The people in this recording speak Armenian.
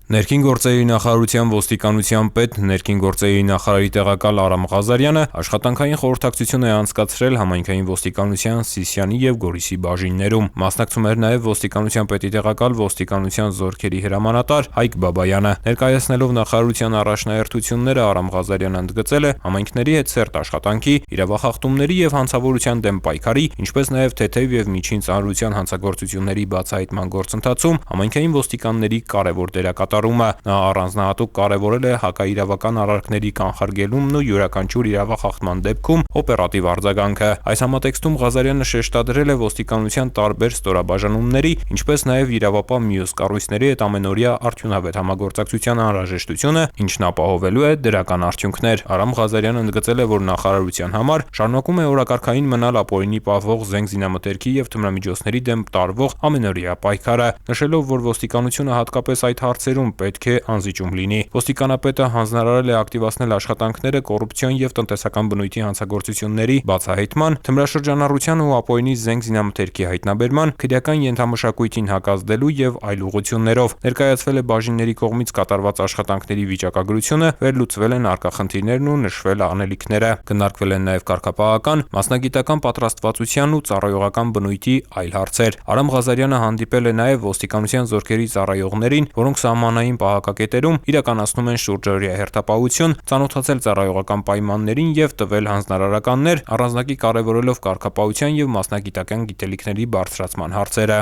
Ներքին գործերի նախարարության ոստիկանության պետ, ներքին գործերի նախարարի տեղակալ Արամ Ղազարյանը աշխատանքային խորհրդակցություն է անցկացրել համայնքային ոստիկանության Սիսիանի և Գորիսի բաժիններում։ Մասնակցում էր նաև ոստիկանության պետի տեղակալ, ոստիկանության զորքերի հրամանատար Հայկ Բաբայանը։ Ներկայացնելով նախարարության առաջնահերթությունները, Արամ Ղազարյանը ընդգծել է համայնքների հետ սերտ աշխատանքի, իրավախախտումների և հանցավորության դեմ պայքարի, ինչպես նաև թեթև և միջին ծանրության հանցագործությունների բացահայտման գործընթացում համայնքային ոստիկանների կարևոր դերակատարումը։ Նա առանձնահատուկ կարևորել է հակաիրավական արարքների կանխարգելումն ու յուրաքանչյուր իրավախախտման դեպքում օպերատիվ արձագանքը։ Այս համատեքստում Ղազարյանը շեշտադրել է ոստիկանության տարբեր ստորաբաժանումների, ինչպես նաև իրավապահ մյուս կառույցների հետ ամենօրյա արդյունավետ համագործակցության անհրաժեշտությունը, ինչն ապահովելու է դրական արդյունքներ։ Արամ Ղազարյանը ընդգծել է, որ նախարարության համար շարունակում է օրակարգային մնալ ապօրինի պահվող զենք-զինամթերքի և թմրամիջոցների դեմ տարվող ամենօրյա պայքարը, նշելով, որ ոստիկանությունը հատկապես այդ հարցերում պետք է անզիջում լինի։ Ոստիկանապետը հանձնարարել է ակտիվացնել աշխատանքները կոռուպցիոն և տնտեսական բնույթի հանցագործությունների բացահայտման, թմրաշրջանառության ու ապօրինի զենք-զինամթերքի հայտնաբերման, քրեական ենթամշակույթին հակազդելու և այլ ուղղություններով։ Ներկայացվել է բաժինների կողմից կատարված աշխատանքների վիճակագրությունը, վերլուծվել են առկա խնդիրներն ու նշվել անելիքները։ Քննարկվել են նաև կարգապահական, մասնագիտական պատրաստվածության ու ծառայողական բնույթի այլ հարցեր։ Արամ Ղազարյանը հանդիպել է նաև ոստիկանության զորքերի ծառայողներին, որոնք սահմանային պահակակետերում իրականացնում են շուրջօրյա հերթապահություն, ծանոթացել ծառայողական պայմաններին և տվել հանձնարարականներ, առանձնակի կարևորելով կարգապահության և մասնագիտական գիտելիքների բարձրացման հարցերը։